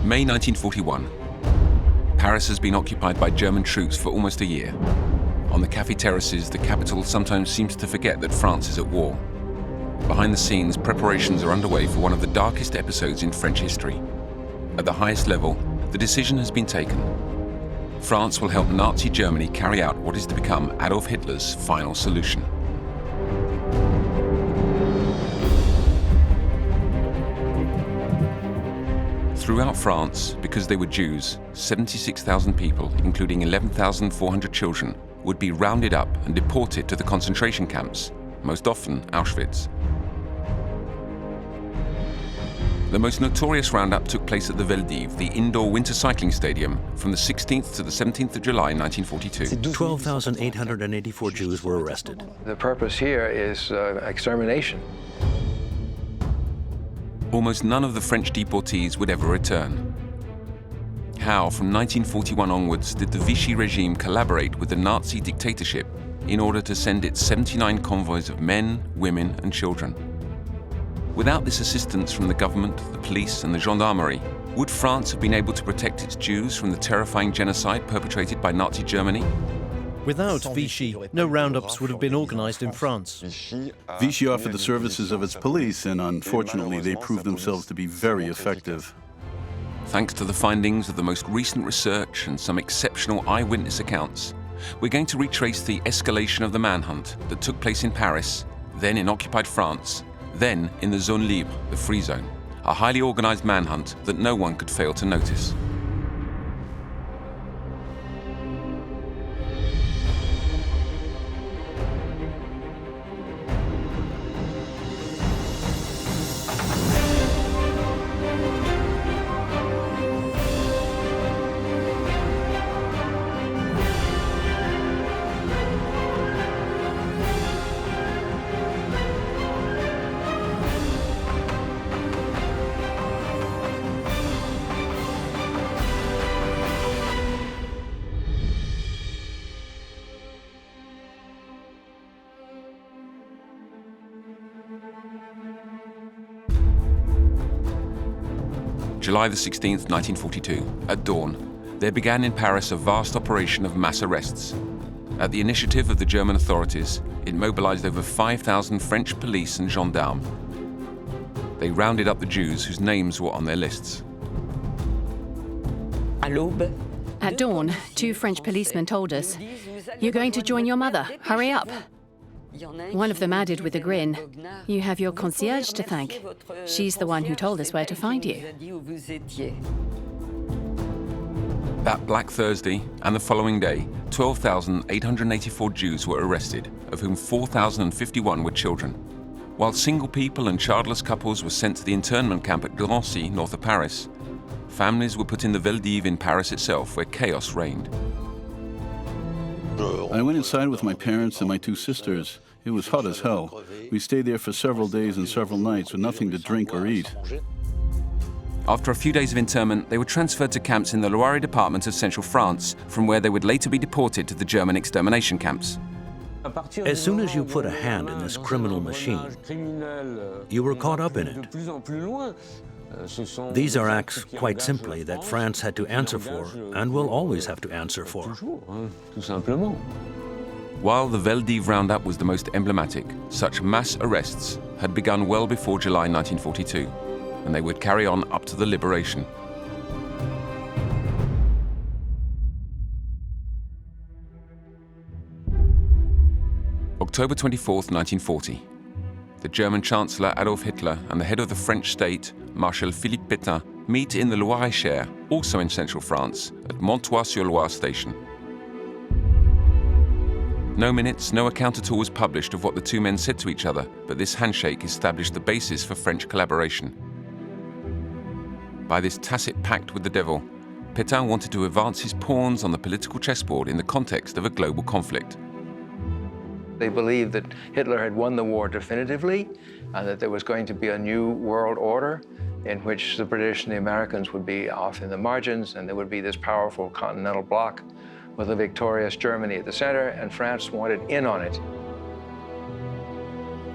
May 1941. Paris has been occupied by German troops for almost a year. On the café terraces, the capital sometimes seems to forget that France is at war. Behind the scenes, preparations are underway for one of the darkest episodes in French history. At the highest level, the decision has been taken. France will help Nazi Germany carry out what is to become Adolf Hitler's final solution. Throughout France, because they were Jews, 76,000 people, including 11,400 children, would be rounded up and deported to the concentration camps, most often Auschwitz. The most notorious roundup took place at the Veldiv, the indoor winter cycling stadium, from the 16th to the 17th of July 1942. 12,884 Jews were arrested. The purpose here is extermination. Almost none of the French deportees would ever return. How, from 1941 onwards, did the Vichy regime collaborate with the Nazi dictatorship in order to send its 79 convoys of men, women, and children? Without this assistance from the government, the police, and the gendarmerie, would France have been able to protect its Jews from the terrifying genocide perpetrated by Nazi Germany? Without Vichy, no roundups would have been organized in France. Vichy offered the services of its police, and unfortunately they proved themselves to be very effective. Thanks to the findings of the most recent research and some exceptional eyewitness accounts, we're going to retrace the escalation of the manhunt that took place in Paris, then in occupied France, then in the zone libre, the free zone, a highly organized manhunt that no one could fail to notice. July the 16th, 1942, at dawn, there began in Paris a vast operation of mass arrests. At the initiative of the German authorities, it mobilized over 5,000 French police and gendarmes. They rounded up the Jews whose names were on their lists. At dawn, 2 French policemen told us, "You're going to join your mother. Hurry up." One of them added with a grin, "You have your concierge to thank. She's the one who told us where to find you." That Black Thursday and the following day, 12,884 Jews were arrested, of whom 4,051 were children. While single people and childless couples were sent to the internment camp at Drancy, north of Paris, families were put in the Veldiv in Paris itself, where chaos reigned. I went inside with my parents and my 2 sisters. It was hot as hell. We stayed there for several days and several nights with nothing to drink or eat. After a few days of internment, they were transferred to camps in the Loire department of central France, from where they would later be deported to the German extermination camps. As soon as you put a hand in this criminal machine, you were caught up in it. These are acts, quite simply, that France had to answer for and will always have to answer for. While the Veldiv roundup was the most emblematic, such mass arrests had begun well before July 1942, and they would carry on up to the liberation. October 24th, 1940. The German Chancellor Adolf Hitler and the head of the French state, Marshal Philippe Pétain, meet in the Loire-et-Cher, also in central France, at Montois-sur-Loire station. No minutes, no account at all was published of what the 2 men said to each other, but this handshake established the basis for French collaboration. By this tacit pact with the devil, Pétain wanted to advance his pawns on the political chessboard in the context of a global conflict. They believed that Hitler had won the war definitively and that there was going to be a new world order in which the British and the Americans would be off in the margins, and there would be this powerful continental bloc with a victorious Germany at the center, and France wanted in on it.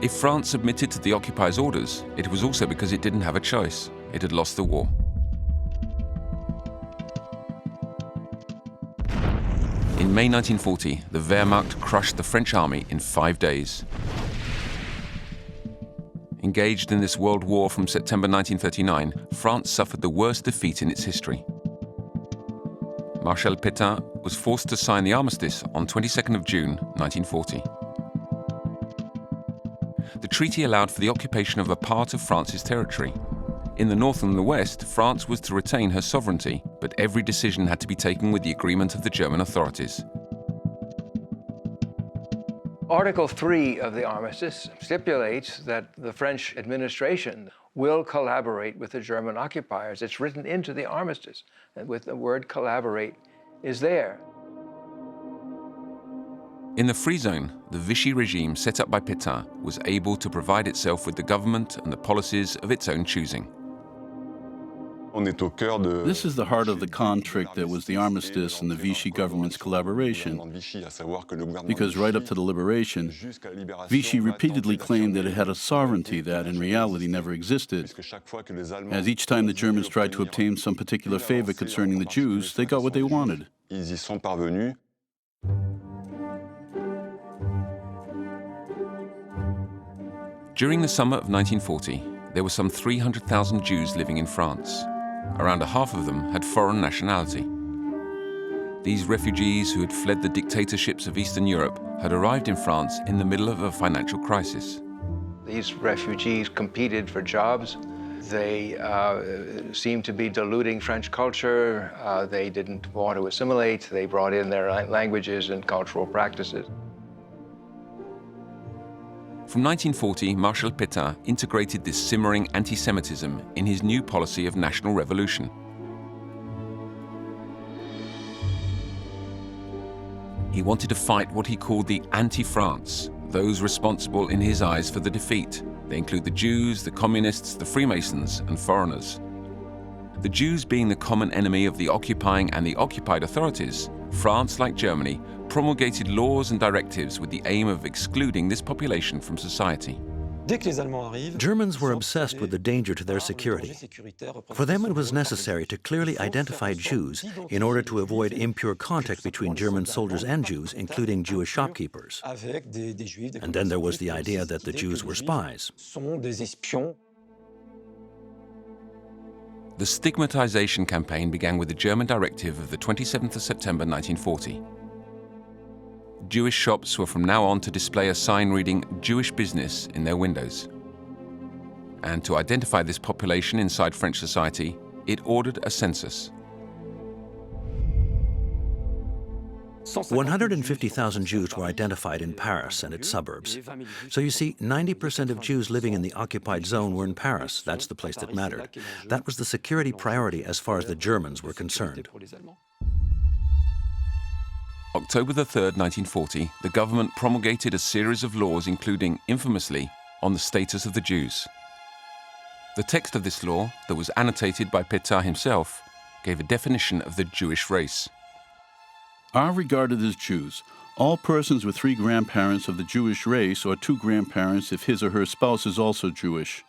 If France submitted to the occupiers' orders, it was also because it didn't have a choice. It had lost the war. In May 1940, the Wehrmacht crushed the French army in 5 days. Engaged in this world war from September 1939, France suffered the worst defeat in its history. Marshal Pétain was forced to sign the armistice on 22nd of June 1940. The treaty allowed for the occupation of a part of France's territory. In the north and the west, France was to retain her sovereignty, but every decision had to be taken with the agreement of the German authorities. Article 3 of the armistice stipulates that the French administration will collaborate with the German occupiers. It's written into the armistice, and with the word collaborate is there. In the Free Zone, the Vichy regime set up by Pétain was able to provide itself with the government and the policies of its own choosing. This is the heart of the conflict that was the armistice and the Vichy government's collaboration. Because right up to the liberation, Vichy repeatedly claimed that it had a sovereignty that in reality never existed. As each time the Germans tried to obtain some particular favor concerning the Jews, they got what they wanted. During the summer of 1940, there were some 300,000 Jews living in France. Around a half of them had foreign nationality. These refugees who had fled the dictatorships of Eastern Europe had arrived in France in the middle of a financial crisis. These refugees competed for jobs. They seemed to be diluting French culture. They didn't want to assimilate. They brought in their languages and cultural practices. From 1940, Marshal Pétain integrated this simmering anti-Semitism in his new policy of national revolution. He wanted to fight what he called the anti-France, those responsible in his eyes for the defeat. They include the Jews, the communists, the Freemasons, and foreigners. The Jews being the common enemy of the occupying and the occupied authorities, France, like Germany, promulgated laws and directives with the aim of excluding this population from society. Germans were obsessed with the danger to their security. For them, it was necessary to clearly identify Jews in order to avoid impure contact between German soldiers and Jews, including Jewish shopkeepers. And then there was the idea that the Jews were spies. The stigmatization campaign began with the German directive of the 27th of September 1940. Jewish shops were from now on to display a sign reading Jewish business in their windows. And to identify this population inside French society, it ordered a census. 150,000 Jews were identified in Paris and its suburbs. So you see, 90% of Jews living in the occupied zone were in Paris. That's the place that mattered. That was the security priority as far as the Germans were concerned. October the 3rd, 1940, the government promulgated a series of laws including, infamously, on the status of the Jews. The text of this law, that was annotated by Pétain himself, gave a definition of the Jewish race. Are regarded as Jews all persons with 3 grandparents of the Jewish race or 2 grandparents if his or her spouse is also Jewish.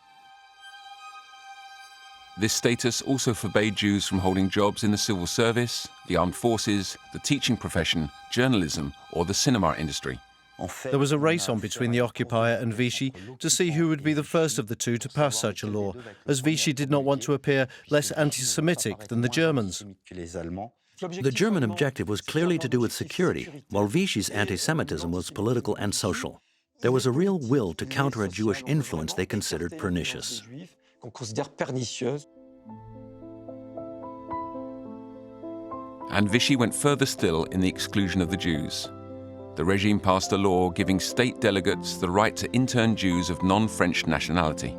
This status also forbade Jews from holding jobs in the civil service, the armed forces, the teaching profession, journalism, or the cinema industry. There was a race on between the occupier and Vichy to see who would be the first of the two to pass such a law, as Vichy did not want to appear less anti-Semitic than the Germans. The German objective was clearly to do with security, while Vichy's anti-Semitism was political and social. There was a real will to counter a Jewish influence they considered pernicious. And Vichy went further still in the exclusion of the Jews. The regime passed a law giving state delegates the right to intern Jews of non-French nationality.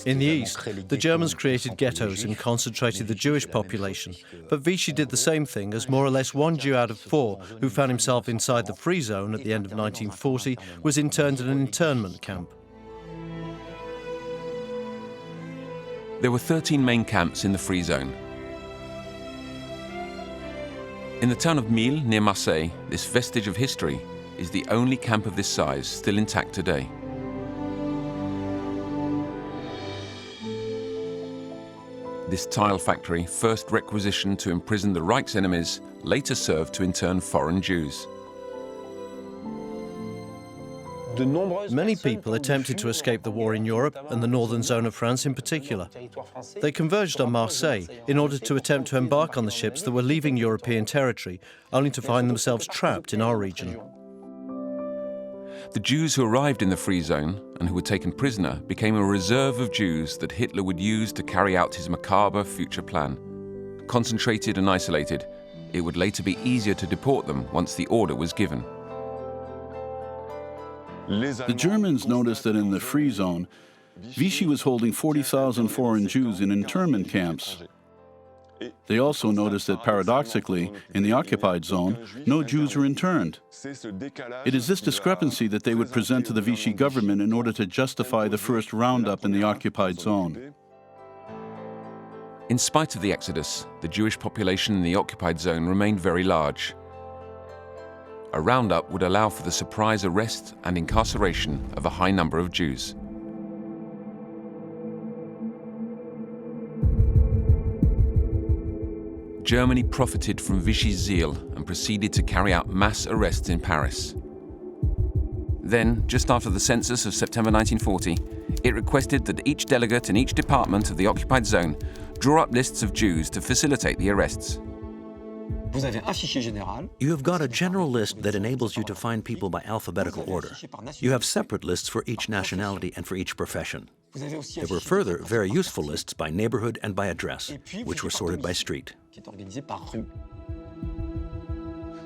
In the east, the Germans created ghettos and concentrated the Jewish population, but Vichy did the same thing, as more or less 1 Jew out of 4 who found himself inside the Free Zone at the end of 1940 was interned in an internment camp. There were 13 main camps in the Free Zone. In the town of Mille, near Marseille, this vestige of history is the only camp of this size still intact today. This tile factory, first requisitioned to imprison the Reich's enemies, later served to intern foreign Jews. Many people attempted to escape the war in Europe and the northern zone of France in particular. They converged on Marseille in order to attempt to embark on the ships that were leaving European territory, only to find themselves trapped in our region. The Jews who arrived in the Free Zone and who were taken prisoner became a reserve of Jews that Hitler would use to carry out his macabre future plan. Concentrated and isolated, it would later be easier to deport them once the order was given. The Germans noticed that in the Free Zone, Vichy was holding 40,000 foreign Jews in internment camps. They also noticed that, paradoxically, in the occupied zone, no Jews were interned. It is this discrepancy that they would present to the Vichy government in order to justify the first roundup in the occupied zone. In spite of the exodus, the Jewish population in the occupied zone remained very large. A roundup would allow for the surprise arrest and incarceration of a high number of Jews. Germany profited from Vichy's zeal and proceeded to carry out mass arrests in Paris. Then, just after the census of September 1940, it requested that each delegate in each department of the occupied zone draw up lists of Jews to facilitate the arrests. You have got a general list that enables you to find people by alphabetical order. You have separate lists for each nationality and for each profession. There were further very useful lists by neighborhood and by address, which were sorted by street.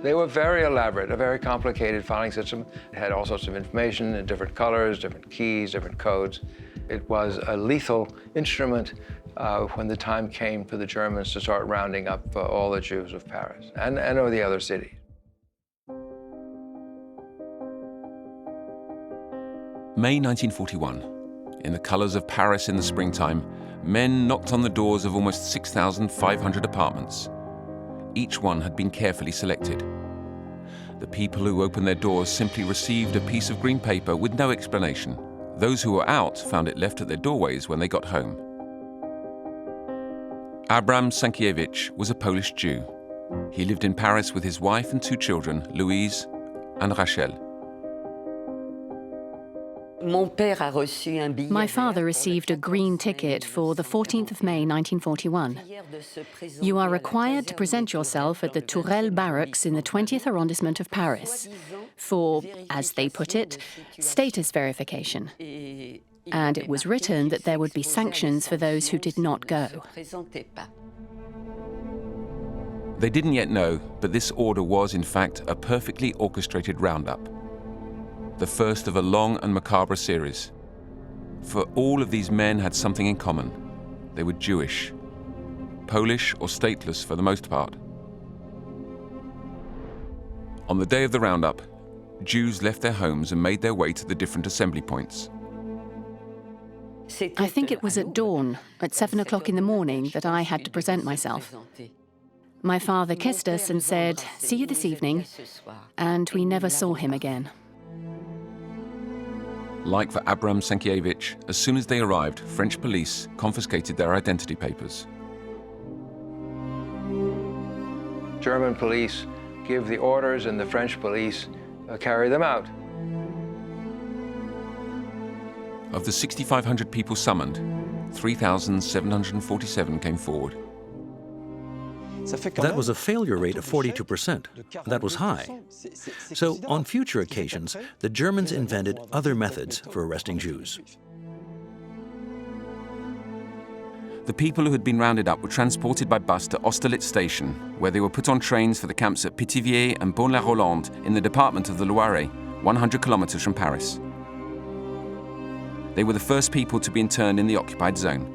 They were very elaborate, a very complicated filing system. It had all sorts of information in different colors, different keys, different codes. It was a lethal instrument when the time came for the Germans to start rounding up all the Jews of Paris and of the other cities. May 1941. In the colors of Paris in the springtime, men knocked on the doors of almost 6,500 apartments. Each one had been carefully selected. The people who opened their doors simply received a piece of green paper with no explanation. Those who were out found it left at their doorways when they got home. Abram Sankiewicz was a Polish Jew. He lived in Paris with his wife and 2 children, Louise and Rachel. My father received a green ticket for the 14th of May 1941. You are required to present yourself at the Tourelle barracks in the 20th arrondissement of Paris for, as they put it, status verification. And it was written that there would be sanctions for those who did not go. They didn't yet know, but this order was, in fact, a perfectly orchestrated roundup. The first of a long and macabre series. For all of these men had something in common. They were Jewish, Polish or stateless for the most part. On the day of the roundup, Jews left their homes and made their way to the different assembly points. I think it was at dawn, at 7 o'clock in the morning, that I had to present myself. My father kissed us and said, "See you this evening," and we never saw him again. Like for Abram Sankiewicz, as soon as they arrived, French police confiscated their identity papers. German police give the orders and the French police carry them out. Of the 6,500 people summoned, 3,747 came forward. That was a failure rate of 42%. That was high. So, on future occasions, the Germans invented other methods for arresting Jews. The people who had been rounded up were transported by bus to Austerlitz station, where they were put on trains for the camps at Pithiviers and Beaune-la-Rolande in the department of the Loire, 100 kilometers from Paris. They were the first people to be interned in the occupied zone.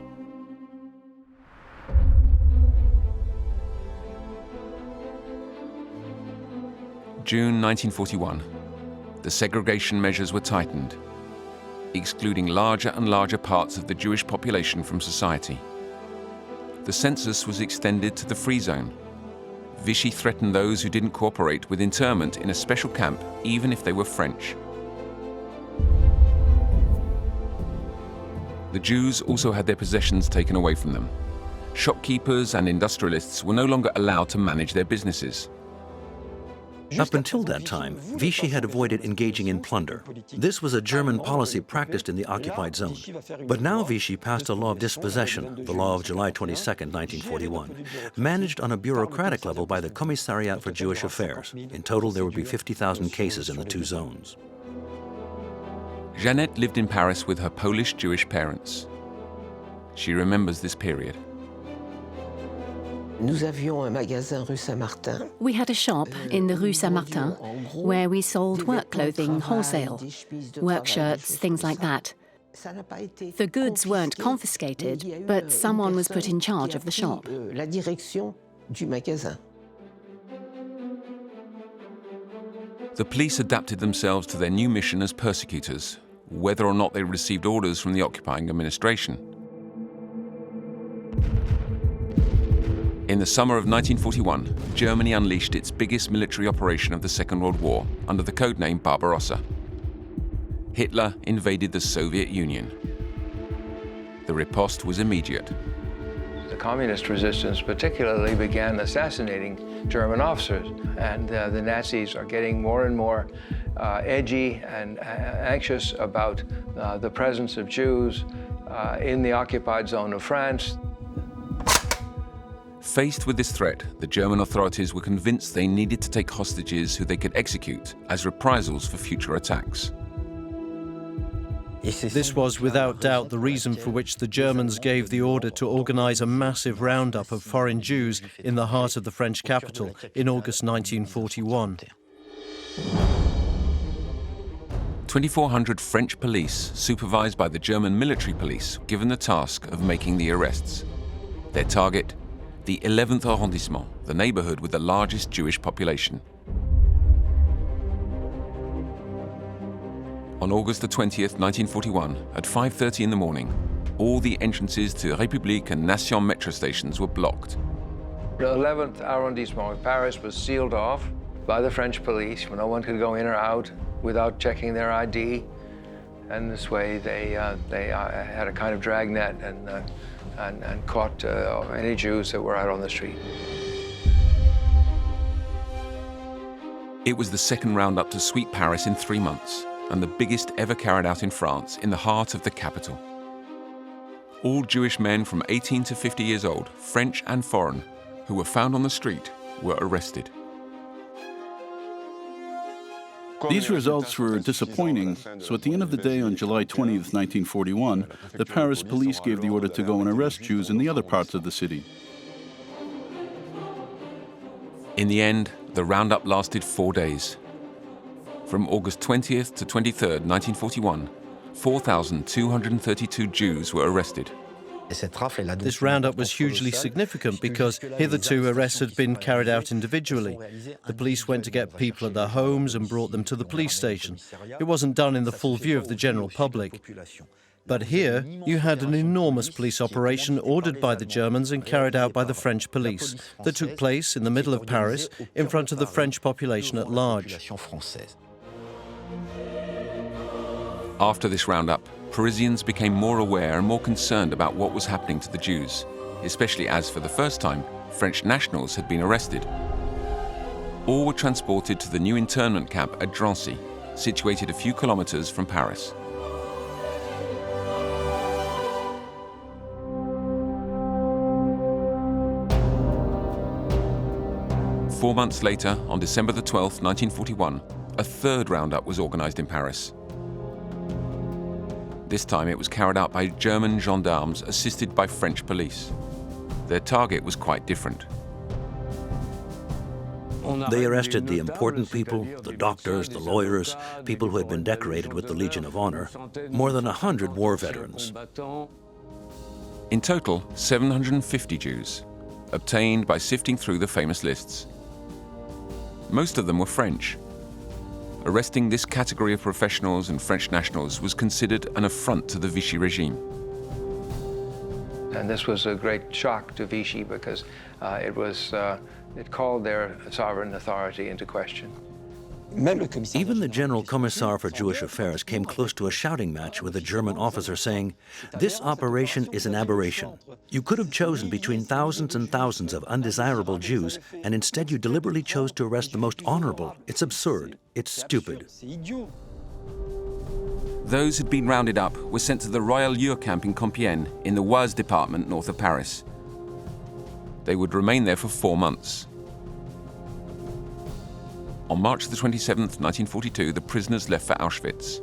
June 1941. The segregation measures were tightened, excluding larger and larger parts of the Jewish population from society. The census was extended to the Free Zone. Vichy threatened those who didn't cooperate with internment in a special camp, even if they were French. The Jews also had their possessions taken away from them. shopkeepers and industrialists were no longer allowed to manage their businesses. Up until that time, Vichy had avoided engaging in plunder. This was a German policy practiced in the occupied zone. But now Vichy passed a law of dispossession, the law of July 22, 1941, managed on a bureaucratic level by the Commissariat for Jewish Affairs. In total, there would be 50,000 cases in the two zones. Jeannette lived in Paris with her Polish Jewish parents. She remembers this period. We had a shop in the Rue Saint-Martin where we sold work clothing wholesale, work shirts, things like that. The goods weren't confiscated, but someone was put in charge of the shop. The police adapted themselves to their new mission as persecutors, whether or not they received orders from the occupying administration. In the summer of 1941, Germany unleashed its biggest military operation of the Second World War under the codename Barbarossa. Hitler invaded the Soviet Union. The riposte was immediate. The communist resistance particularly began assassinating German officers, and the Nazis are getting more and more edgy and anxious about the presence of Jews in the occupied zone of France. Faced with this threat, the German authorities were convinced they needed to take hostages who they could execute as reprisals for future attacks. This was without doubt the reason for which the Germans gave the order to organize a massive roundup of foreign Jews in the heart of the French capital in August 1941. 2,400 French police, supervised by the German military police, given the task of making the arrests. Their target, the 11th arrondissement, the neighborhood with the largest Jewish population. On August the 20th, 1941, at 5:30 in the morning, all the entrances to République and Nation metro stations were blocked. The 11th arrondissement of Paris was sealed off by the French police. No one could go in or out without checking their ID. And this way they had a kind of dragnet and caught any Jews that were out on the street. It was the second roundup to sweep Paris in 3 months, and the biggest ever carried out in France, in the heart of the capital. All Jewish men from 18 to 50 years old, French and foreign, who were found on the street, were arrested. These results were disappointing, so at the end of the day on July 20th, 1941, the Paris police gave the order to go and arrest Jews in the other parts of the city. In the end, the roundup lasted 4 days. From August 20th to 23rd, 1941, 4,232 Jews were arrested. This roundup was hugely significant because hitherto arrests had been carried out individually. The police went to get people at their homes and brought them to the police station. It wasn't done in the full view of the general public. But here, you had an enormous police operation ordered by the Germans and carried out by the French police that took place in the middle of Paris in front of the French population at large. After this roundup, Parisians became more aware and more concerned about what was happening to the Jews, especially as, for the first time, French nationals had been arrested. All were transported to the new internment camp at Drancy, situated a few kilometers from Paris. Four months later, on December the 12th, 1941, a third roundup was organized in Paris. This time it was carried out by German gendarmes assisted by French police. Their target was quite different. They arrested the important people, the doctors, the lawyers, people who had been decorated with the Legion of Honor, more than 100 war veterans. In total, 750 Jews, obtained by sifting through the famous lists. Most of them were French. Arresting this category of professionals and French nationals was considered an affront to the Vichy regime. And this was a great shock to Vichy because it called their sovereign authority into question. Even the General Commissar for Jewish Affairs came close to a shouting match with a German officer saying, "This operation is an aberration. You could have chosen between thousands and thousands of undesirable Jews, and instead you deliberately chose to arrest the most honorable. It's absurd. It's stupid." Those who'd been rounded up were sent to the Royal Lure camp in Compiègne in the Oise department north of Paris. They would remain there for 4 months. On March the 27th, 1942, the prisoners left for Auschwitz.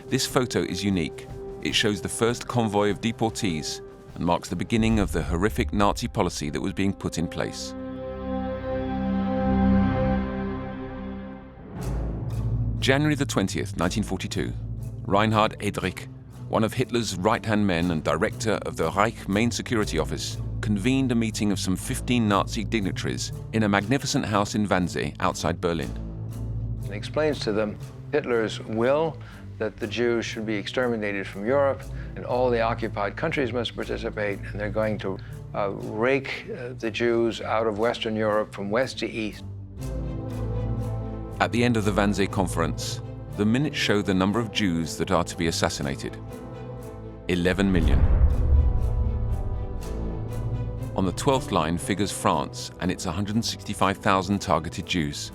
This photo is unique. It shows the first convoy of deportees and marks the beginning of the horrific Nazi policy that was being put in place. January the 20th, 1942, Reinhard Heydrich, one of Hitler's right-hand men and director of the Reich Main Security Office, convened a meeting of some 15 Nazi dignitaries in a magnificent house in Wannsee outside Berlin. It explains to them Hitler's will that the Jews should be exterminated from Europe, and all the occupied countries must participate, and they're going to rake the Jews out of Western Europe from west to east. At the end of the Wannsee conference, the minutes show the number of Jews that are to be assassinated: 11 million. On the 12th line figures France and its 165,000 targeted Jews.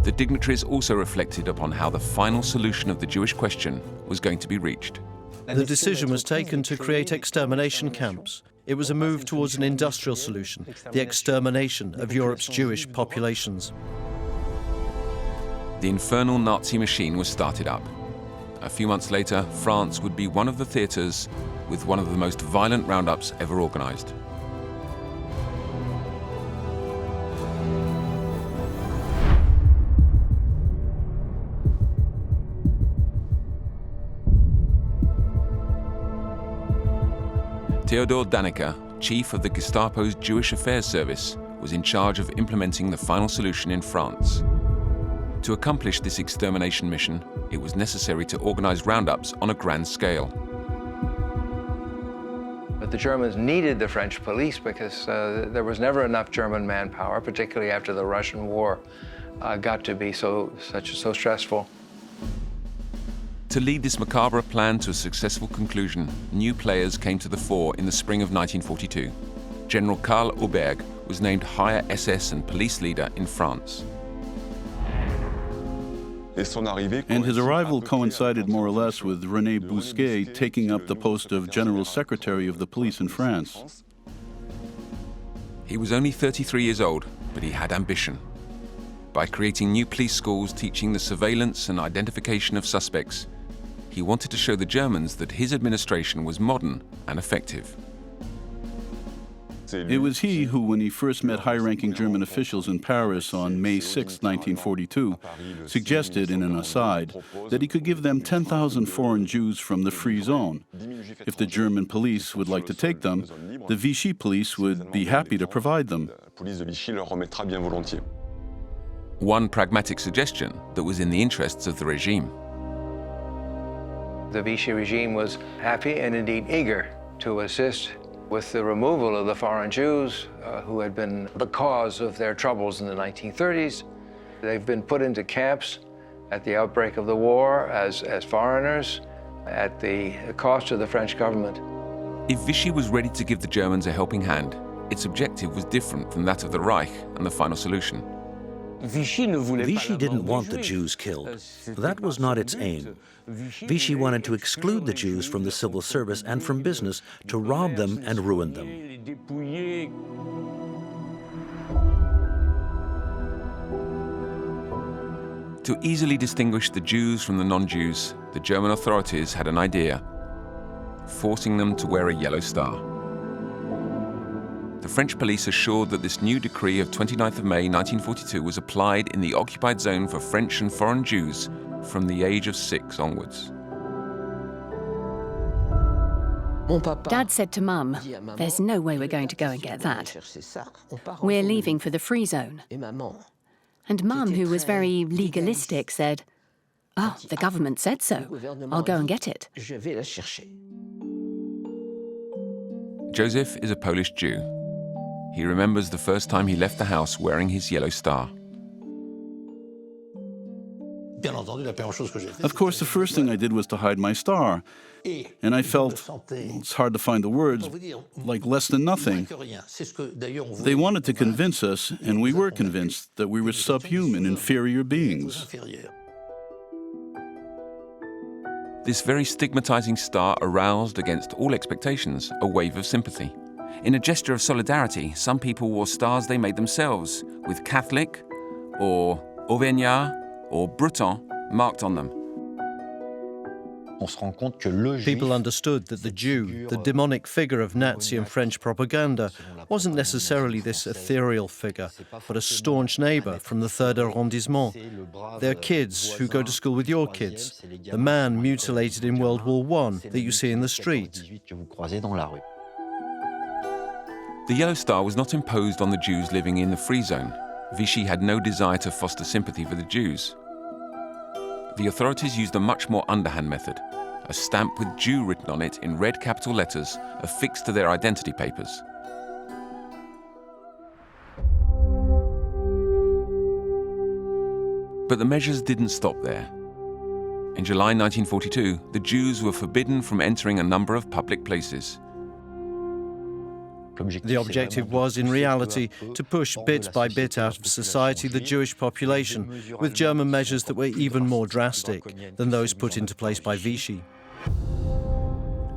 The dignitaries also reflected upon how the final solution of the Jewish question was going to be reached. The decision was taken to create extermination camps. It was a move towards an industrial solution, the extermination of Europe's Jewish populations. The infernal Nazi machine was started up. A few months later, France would be one of the theatres with one of the most violent roundups ever organised. Theodor Dannecker, chief of the Gestapo's Jewish Affairs Service, was in charge of implementing the final solution in France. To accomplish this extermination mission, it was necessary to organize roundups on a grand scale. But the Germans needed the French police because there was never enough German manpower, particularly after the Russian war got to be so stressful. To lead this macabre plan to a successful conclusion, new players came to the fore in the spring of 1942. General Karl Auberg was named higher SS and police leader in France. And his arrival coincided more or less with René Bousquet taking up the post of General Secretary of the Police in France. He was only 33 years old, but he had ambition. By creating new police schools teaching the surveillance and identification of suspects, he wanted to show the Germans that his administration was modern and effective. It was he who, when he first met high-ranking German officials in Paris on May 6, 1942, suggested in an aside that he could give them 10,000 foreign Jews from the Free Zone. If the German police would like to take them, the Vichy police would be happy to provide them. One pragmatic suggestion that was in the interests of the regime. The Vichy regime was happy and indeed eager to assist with the removal of the foreign Jews who had been the cause of their troubles in the 1930s. They've been put into camps at the outbreak of the war as foreigners at the cost of the French government. If Vichy was ready to give the Germans a helping hand, its objective was different from that of the Reich and the final solution. Vichy didn't want the Jews killed. That was not its aim. Vichy wanted to exclude the Jews from the civil service and from business, to rob them and ruin them. To easily distinguish the Jews from the non-Jews, the German authorities had an idea: forcing them to wear a yellow star. The French police assured that this new decree of 29th of May 1942 was applied in the occupied zone for French and foreign Jews from the age of 6 onwards. Dad said to Mum, "There's no way we're going to go and get that. We're leaving for the free zone." And Mum, who was very legalistic, said, "Oh, the government said so. I'll go and get it." Joseph is a Polish Jew. He remembers the first time he left the house wearing his yellow star. Of course, the first thing I did was to hide my star. And I felt, it's hard to find the words, like less than nothing. They wanted to convince us, and we were convinced, that we were subhuman, inferior beings. This very stigmatizing star aroused, against all expectations, a wave of sympathy. In a gesture of solidarity, some people wore stars they made themselves, with Catholic, or Auvergnat, or Breton marked on them. People understood that the Jew, the demonic figure of Nazi and French propaganda, wasn't necessarily this ethereal figure, but a staunch neighbor from the 3rd arrondissement. They're kids who go to school with your kids, the man mutilated in World War I that you see in the street. The yellow star was not imposed on the Jews living in the free zone. Vichy had no desire to foster sympathy for the Jews. The authorities used a much more underhand method, a stamp with Jew written on it in red capital letters affixed to their identity papers. But the measures didn't stop there. In July 1942, the Jews were forbidden from entering a number of public places. The objective was, in reality, to push bit by bit out of society the Jewish population, with German measures that were even more drastic than those put into place by Vichy.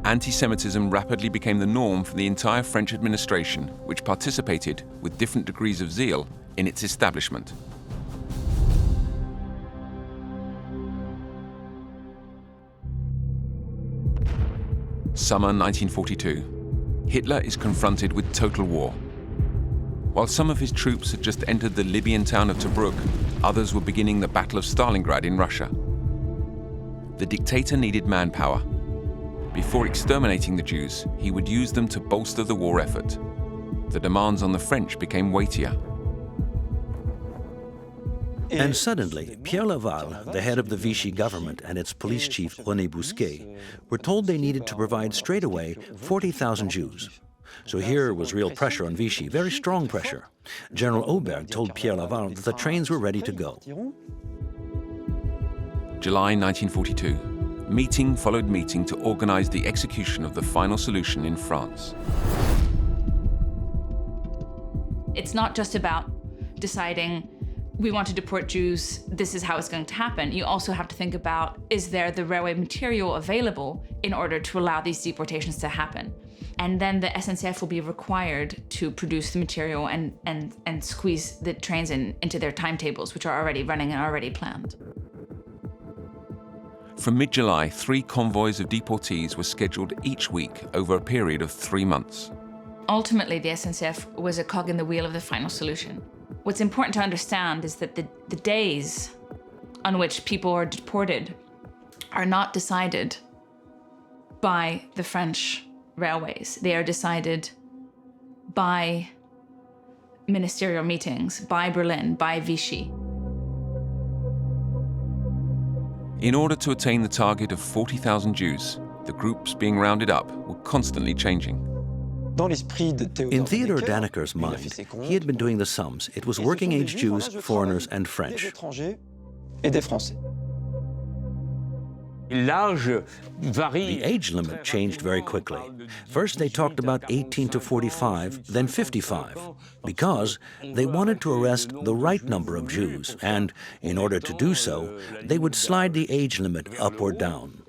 Anti-Semitism rapidly became the norm for the entire French administration, which participated, with different degrees of zeal, in its establishment. Summer 1942. Hitler is confronted with total war. While some of his troops had just entered the Libyan town of Tobruk, others were beginning the Battle of Stalingrad in Russia. The dictator needed manpower. Before exterminating the Jews, he would use them to bolster the war effort. The demands on the French became weightier. And suddenly, Pierre Laval, the head of the Vichy government, and its police chief, René Bousquet, were told they needed to provide straight away 40,000 Jews. So here was real pressure on Vichy, very strong pressure. General Auberg told Pierre Laval that the trains were ready to go. July 1942. Meeting followed meeting to organize the execution of the final solution in France. It's not just about deciding we want to deport Jews, this is how it's going to happen. You also have to think about, is there the railway material available in order to allow these deportations to happen? And then the SNCF will be required to produce the material and squeeze the trains into their timetables, which are already running and already planned. From mid-July, 3 convoys of deportees were scheduled each week over a period of 3 months. Ultimately, the SNCF was a cog in the wheel of the final solution. What's important to understand is that the days on which people are deported are not decided by the French railways. They are decided by ministerial meetings, by Berlin, by Vichy. In order to attain the target of 40,000 Jews, the groups being rounded up were constantly changing. In Theodore Danneker's mind, he had been doing the sums. It was working-age Jews, foreigners, and French. The age limit changed very quickly. First, they talked about 18 to 45, then 55, because they wanted to arrest the right number of Jews, and in order to do so, they would slide the age limit up or down.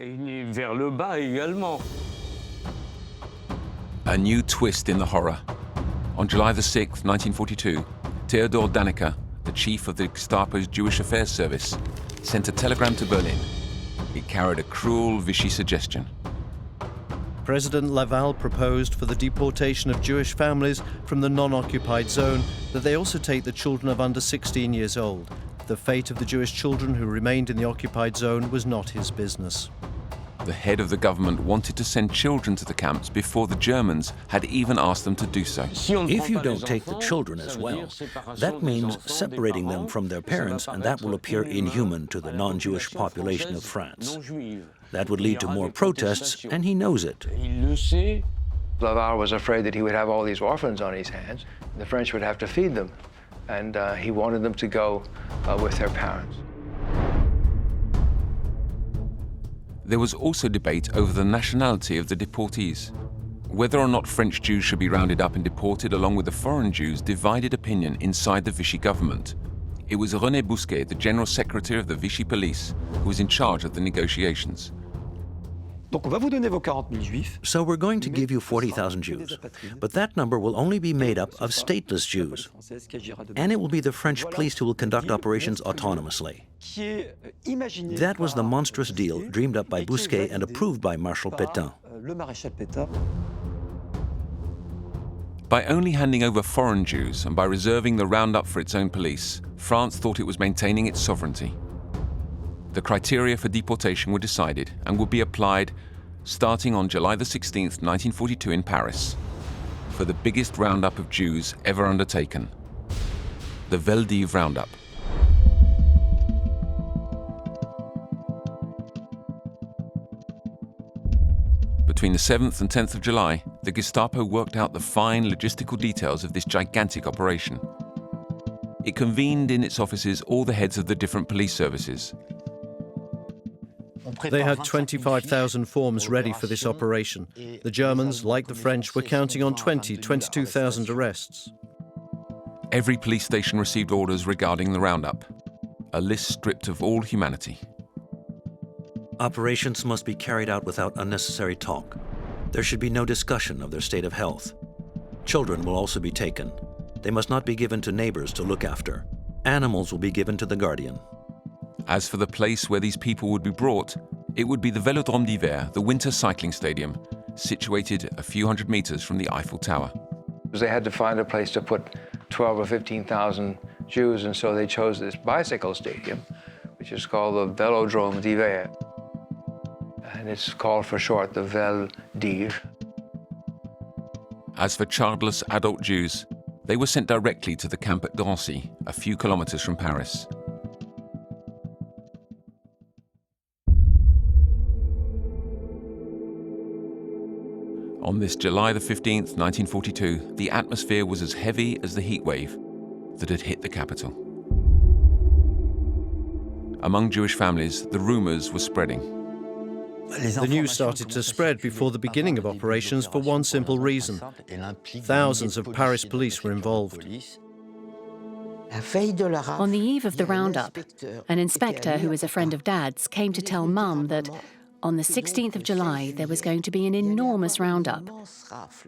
A new twist in the horror. On July the 6th, 1942, Theodor Danneker, the chief of the Gestapo's Jewish Affairs Service, sent a telegram to Berlin. It carried a cruel Vichy suggestion. President Laval proposed for the deportation of Jewish families from the non-occupied zone that they also take the children of under 16 years old. The fate of the Jewish children who remained in the occupied zone was not his business. The head of the government wanted to send children to the camps before the Germans had even asked them to do so. If you don't take the children as well, that means separating them from their parents, and that will appear inhuman to the non-Jewish population of France. That would lead to more protests, and he knows it. Laval was afraid that he would have all these orphans on his hands. The French would have to feed them, and he wanted them to go with their parents. There was also debate over the nationality of the deportees. Whether or not French Jews should be rounded up and deported along with the foreign Jews divided opinion inside the Vichy government. It was René Bousquet, the General Secretary of the Vichy police, who was in charge of the negotiations. So we're going to give you 40,000 Jews, but that number will only be made up of stateless Jews. And it will be the French police who will conduct operations autonomously. That was the monstrous deal dreamed up by Bousquet and approved by Marshal Pétain. By only handing over foreign Jews and by reserving the roundup for its own police, France thought it was maintaining its sovereignty. The criteria for deportation were decided and would be applied starting on July the 16th, 1942 in Paris, for the biggest roundup of Jews ever undertaken, the Veldiv Roundup. Between the 7th and 10th of July, the Gestapo worked out the fine logistical details of this gigantic operation. It convened in its offices all the heads of the different police services. They had 25,000 forms ready for this operation. The Germans, like the French, were counting on 22,000 arrests. Every police station received orders regarding the roundup, a list stripped of all humanity. Operations must be carried out without unnecessary talk. There should be no discussion of their state of health. Children will also be taken. They must not be given to neighbors to look after. Animals will be given to the guardian. As for the place where these people would be brought, it would be the Vélodrome d'Hiver, the winter cycling stadium, situated a few hundred meters from the Eiffel Tower. They had to find a place to put 12 or 15,000 Jews, and so they chose this bicycle stadium, which is called the Vélodrome d'Hiver. And it's called for short the Veldiv. As for childless adult Jews, they were sent directly to the camp at Drancy, a few kilometers from Paris. On this July the 15th, 1942, the atmosphere was as heavy as the heat wave that had hit the capital. Among Jewish families, the rumors were spreading. The news started to spread before the beginning of operations for one simple reason. Thousands of Paris police were involved. On the eve of the roundup, an inspector who was a friend of Dad's came to tell Mum that on the 16th of July there was going to be an enormous roundup.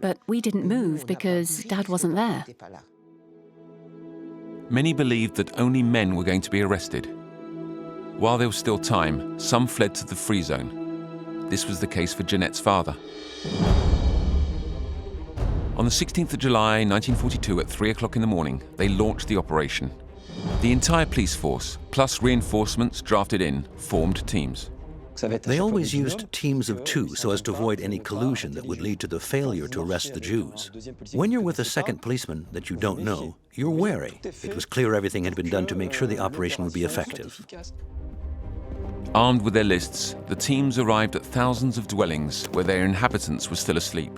But we didn't move because Dad wasn't there. Many believed that only men were going to be arrested. While there was still time, some fled to the free zone. This was the case for Jeanette's father. On the 16th of July, 1942, at 3 o'clock in the morning, they launched the operation. The entire police force, plus reinforcements drafted in, formed teams. They always used teams of two so as to avoid any collusion that would lead to the failure to arrest the Jews. When you're with a second policeman that you don't know, you're wary. It was clear everything had been done to make sure the operation would be effective. Armed with their lists, the teams arrived at thousands of dwellings where their inhabitants were still asleep.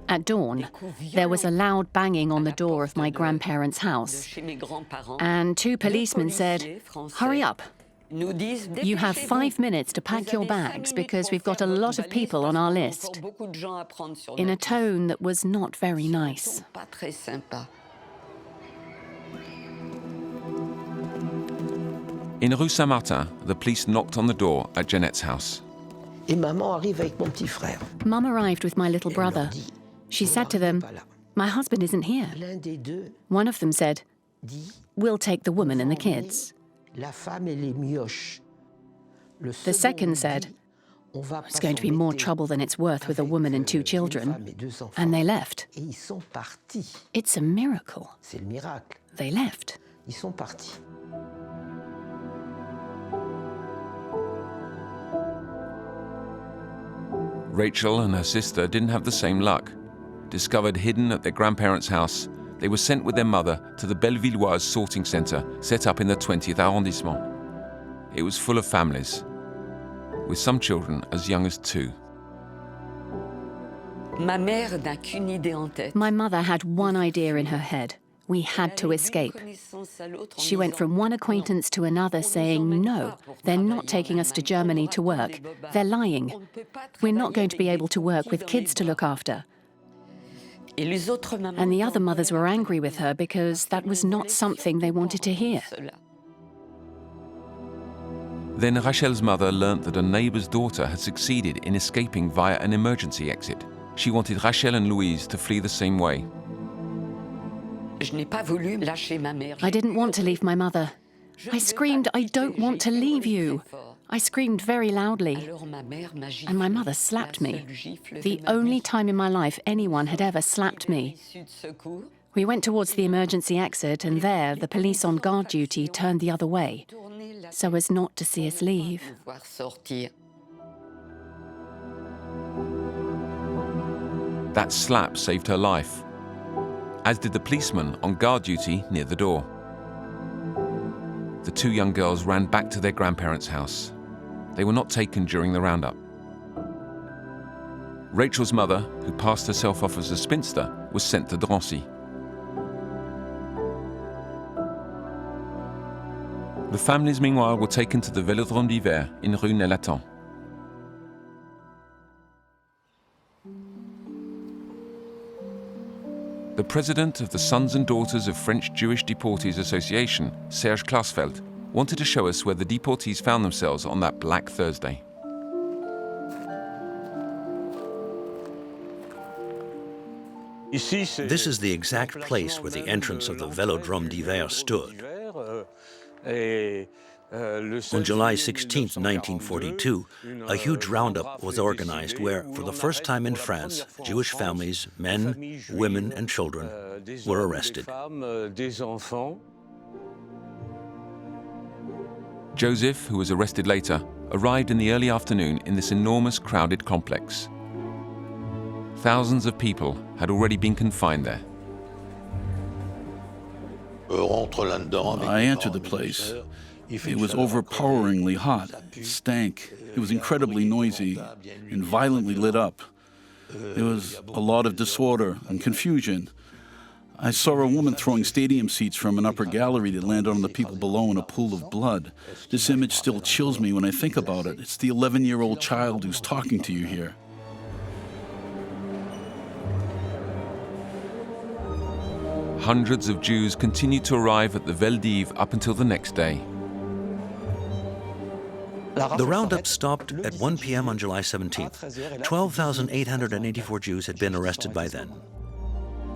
At dawn, there was a loud banging on the door of my grandparents' house, and two policemen said, "Hurry up. You have 5 minutes to pack your bags because we've got a lot of people on our list," in a tone that was not very nice. In Rue Saint-Martin, the police knocked on the door at Jeanette's house. Mum arrived with my little brother. She said to them, "My husband isn't here." One of them said, "We'll take the woman and the kids." The second said, "It's going to be more trouble than it's worth with a woman and 2 children." And they left. It's a miracle. They left. Rachel and her sister didn't have the same luck. Discovered hidden at their grandparents' house, they were sent with their mother to the Bellevilloise sorting centre set up in the 20th arrondissement. It was full of families, with some children as young as 2. My mother had one idea in her head. We had to escape. She went from one acquaintance to another saying, no, they're not taking us to Germany to work. They're lying. We're not going to be able to work with kids to look after. And the other mothers were angry with her because that was not something they wanted to hear. Then Rachel's mother learnt that a neighbour's daughter had succeeded in escaping via an emergency exit. She wanted Rachel and Louise to flee the same way. I didn't want to leave my mother. I screamed, I don't want to leave you. I screamed very loudly, and my mother slapped me. The only time in my life anyone had ever slapped me. We went towards the emergency exit, and there, the police on guard duty turned the other way, so as not to see us leave. That slap saved her life, as did the policeman on guard duty near the door. The two young girls ran back to their grandparents' house. They were not taken during the roundup. Rachel's mother, who passed herself off as a spinster, was sent to Drancy. The families, meanwhile, were taken to the Vélodrome d'Hiver in Rue Nelaton. The president of the Sons and Daughters of French Jewish Deportees Association, Serge Klarsfeld, wanted to show us where the deportees found themselves on that Black Thursday. This is the exact place where the entrance of the Vélodrome d'Hiver stood. On July 16, 1942, a huge roundup was organized where, for the first time in France, Jewish families, men, women, and children, were arrested. Joseph, who was arrested later, arrived in the early afternoon in this enormous crowded complex. Thousands of people had already been confined there. I entered the place. It was overpoweringly hot. It stank. It was incredibly noisy and violently lit up. There was a lot of disorder and confusion. I saw a woman throwing stadium seats from an upper gallery that landed on the people below in a pool of blood. This image still chills me when I think about it. It's the 11-year-old child who's talking to you here. Hundreds of Jews continued to arrive at the Veldiv up until the next day. The roundup stopped at 1 p.m. on July 17th. 12,884 Jews had been arrested by then.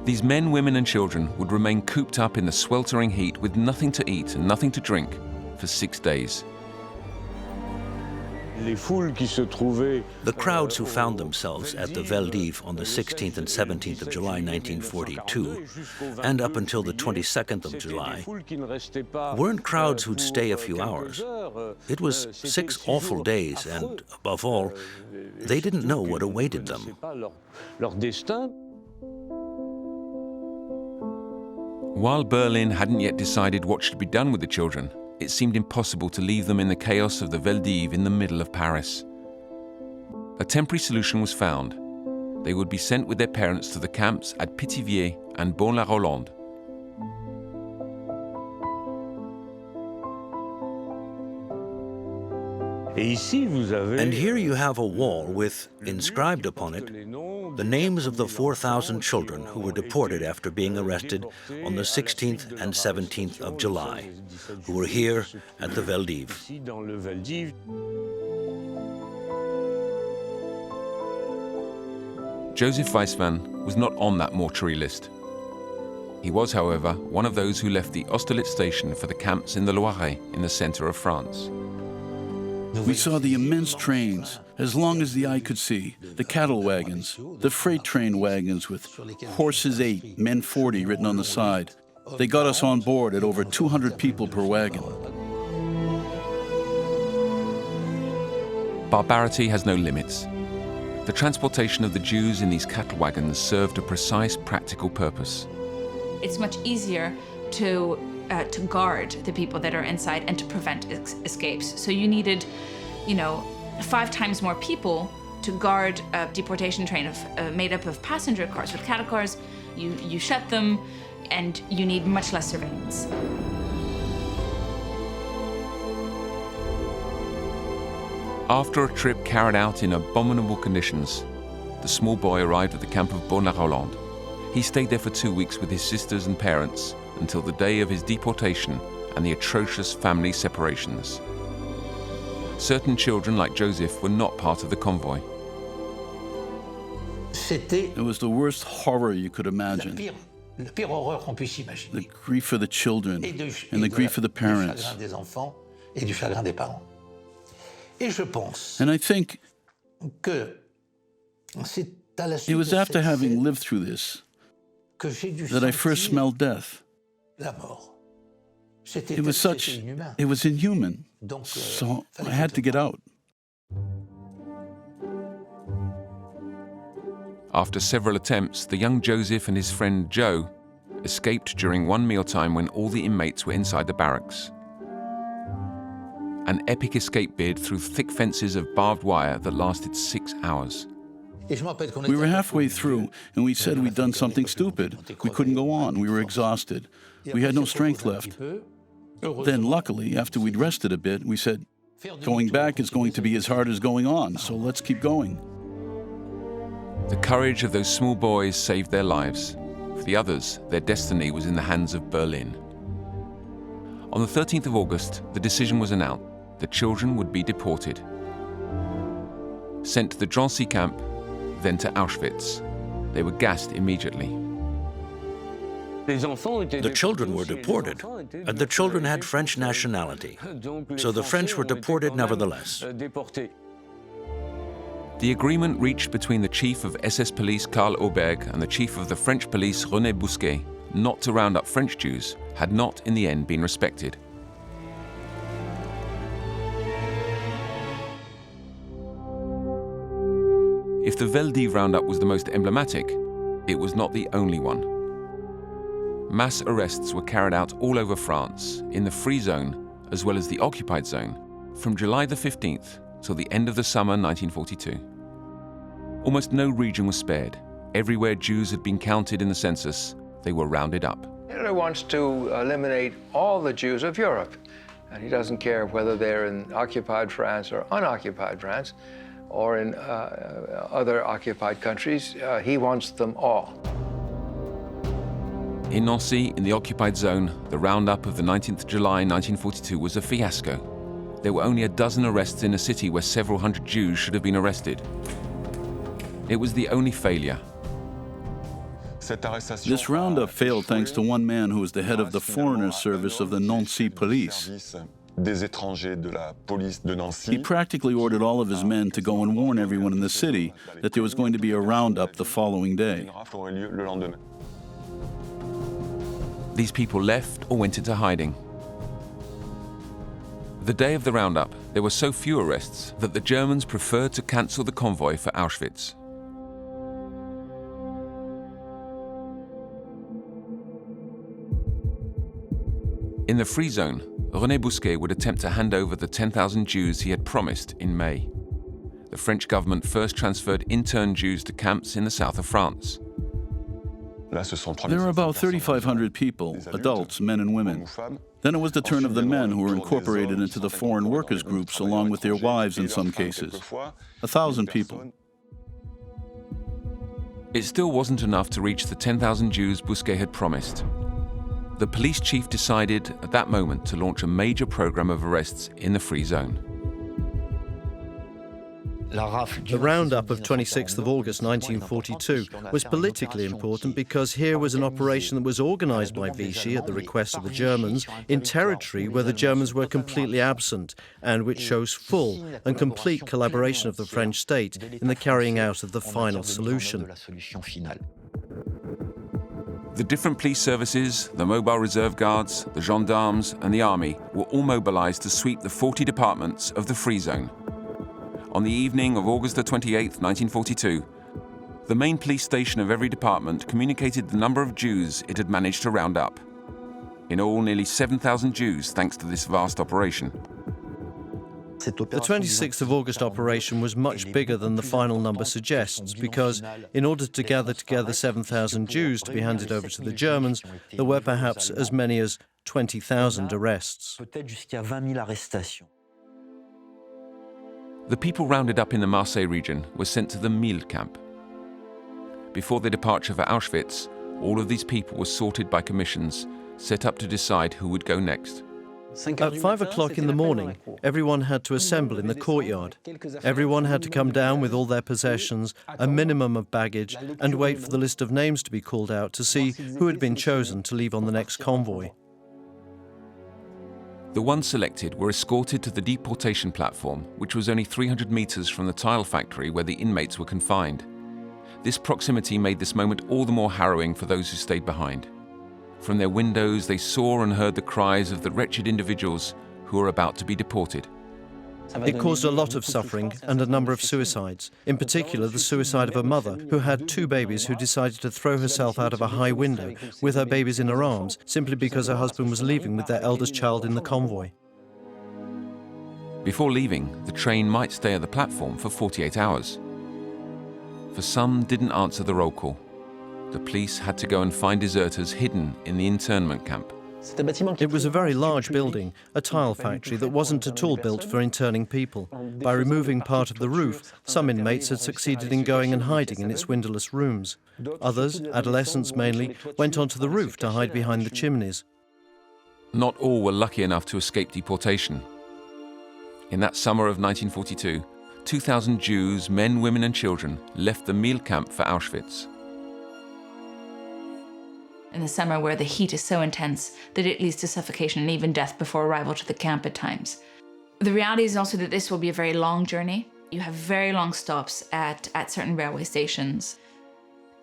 These men, women, and children would remain cooped up in the sweltering heat with nothing to eat and nothing to drink for 6 days. The crowds who found themselves at the Veldiv on the 16th and 17th of July 1942, and up until the 22nd of July, weren't crowds who'd stay a few hours. It was 6 awful days, and above all, they didn't know what awaited them. While Berlin hadn't yet decided what should be done with the children, it seemed impossible to leave them in the chaos of the Veldiv in the middle of Paris. A temporary solution was found. They would be sent with their parents to the camps at Pithiviers and Bon-la-Rolande. And here you have a wall with, inscribed upon it, the names of the 4,000 children who were deported after being arrested on the 16th and 17th of July, who were here at the Veldiv. Joseph Weismann was not on that mortuary list. He was, however, one of those who left the Austerlitz station for the camps in the Loiret in the center of France. We saw the immense trains, as long as the eye could see, the cattle wagons, the freight train wagons with horses 8, men 40 written on the side. They got us on board at over 200 people per wagon. Barbarity has no limits. The transportation of the Jews in these cattle wagons served a precise practical purpose. It's much easier to guard the people that are inside and to prevent escapes. So you needed, 5 times more people to guard a deportation train made up of passenger cars with cattle cars. You shut them and you need much less surveillance. After a trip carried out in abominable conditions, the small boy arrived at the camp of Beaune-la-Rolande. He stayed there for 2 weeks with his sisters and parents until the day of his deportation and the atrocious family separations. Certain children, like Joseph, were not part of the convoy. It was the worst horror you could imagine. The grief for the children and the grief for the parents. And I think it was after having lived through this that I first smelled death. It was inhuman. So I had to get out. After several attempts, the young Joseph and his friend Joe escaped during one mealtime when all the inmates were inside the barracks. An epic escape bid through thick fences of barbed wire that lasted 6 hours. We were halfway through, and we said we'd done something stupid. We couldn't go on. We were exhausted. We had no strength left. Then, luckily, after we'd rested a bit, we said, going back is going to be as hard as going on, so let's keep going. The courage of those small boys saved their lives. For the others, their destiny was in the hands of Berlin. On the 13th of August, the decision was announced. The children would be deported. Sent to the Drancy camp, then to Auschwitz. They were gassed immediately. The children were deported, and the children had French nationality, so the French were deported nevertheless. The agreement reached between the chief of SS police Karl Auberg and the chief of the French police René Bousquet not to round up French Jews had not in the end been respected. If the Veldiv roundup was the most emblematic, it was not the only one. Mass arrests were carried out all over France, in the Free Zone as well as the Occupied Zone, from July the 15th till the end of the summer 1942. Almost no region was spared. Everywhere Jews had been counted in the census, they were rounded up. Hitler wants to eliminate all the Jews of Europe, and he doesn't care whether they're in occupied France or unoccupied France, or in other occupied countries. He wants them all. In Nancy, in the occupied zone, the roundup of the 19th July 1942 was a fiasco. There were only a dozen arrests in a city where several hundred Jews should have been arrested. It was the only failure. This roundup failed thanks to one man who was the head of the foreigner service of the Nancy police. He practically ordered all of his men to go and warn everyone in the city that there was going to be a roundup the following day. These people left or went into hiding. The day of the roundup, there were so few arrests that the Germans preferred to cancel the convoy for Auschwitz. In the Free Zone, René Bousquet would attempt to hand over the 10,000 Jews he had promised in May. The French government first transferred interned Jews to camps in the south of France. There were about 3,500 people, adults, men and women. Then it was the turn of the men who were incorporated into the foreign workers groups along with their wives in some cases. 1,000 people. It still wasn't enough to reach the 10,000 Jews Bousquet had promised. The police chief decided at that moment to launch a major program of arrests in the Free Zone. The roundup of 26th of August 1942 was politically important because here was an operation that was organised by Vichy at the request of the Germans in territory where the Germans were completely absent and which shows full and complete collaboration of the French state in the carrying out of the final solution. The different police services, the mobile reserve guards, the gendarmes and the army were all mobilised to sweep the 40 departments of the Free Zone. On the evening of August the 28th, 1942, the main police station of every department communicated the number of Jews it had managed to round up. In all, nearly 7,000 Jews thanks to this vast operation. The 26th of August operation was much bigger than the final number suggests because, in order to gather together 7,000 Jews to be handed over to the Germans, there were perhaps as many as 20,000 arrests. The people rounded up in the Marseille region were sent to the Mille camp. Before their departure for Auschwitz, all of these people were sorted by commissions set up to decide who would go next. At 5 o'clock in the morning, everyone had to assemble in the courtyard. Everyone had to come down with all their possessions, a minimum of baggage, and wait for the list of names to be called out to see who had been chosen to leave on the next convoy. The ones selected were escorted to the deportation platform, which was only 300 meters from the tile factory where the inmates were confined. This proximity made this moment all the more harrowing for those who stayed behind. From their windows, they saw and heard the cries of the wretched individuals who were about to be deported. It caused a lot of suffering and a number of suicides, in particular the suicide of a mother who had 2 babies who decided to throw herself out of a high window with her babies in her arms simply because her husband was leaving with their eldest child in the convoy. Before leaving, the train might stay at the platform for 48 hours. For some didn't answer the roll call. The police had to go and find deserters hidden in the internment camp. It was a very large building, a tile factory that wasn't at all built for interning people. By removing part of the roof, some inmates had succeeded in going and hiding in its windowless rooms. Others, adolescents mainly, went onto the roof to hide behind the chimneys. Not all were lucky enough to escape deportation. In that summer of 1942, 2,000 Jews, men, women and children, left the Mille camp for Auschwitz. In the summer where the heat is so intense that it leads to suffocation and even death before arrival to the camp at times. The reality is also that this will be a very long journey. You have very long stops at certain railway stations.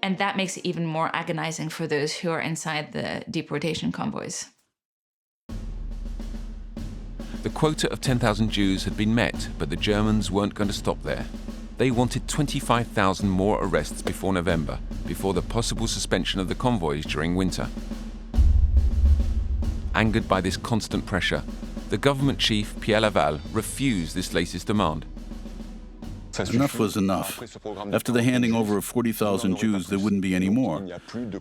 And that makes it even more agonizing for those who are inside the deportation convoys. The quota of 10,000 Jews had been met, but the Germans weren't going to stop there. They wanted 25,000 more arrests before November, before the possible suspension of the convoys during winter. Angered by this constant pressure, the government chief, Pierre Laval, refused this latest demand. Enough was enough. After the handing over of 40,000 Jews, there wouldn't be any more.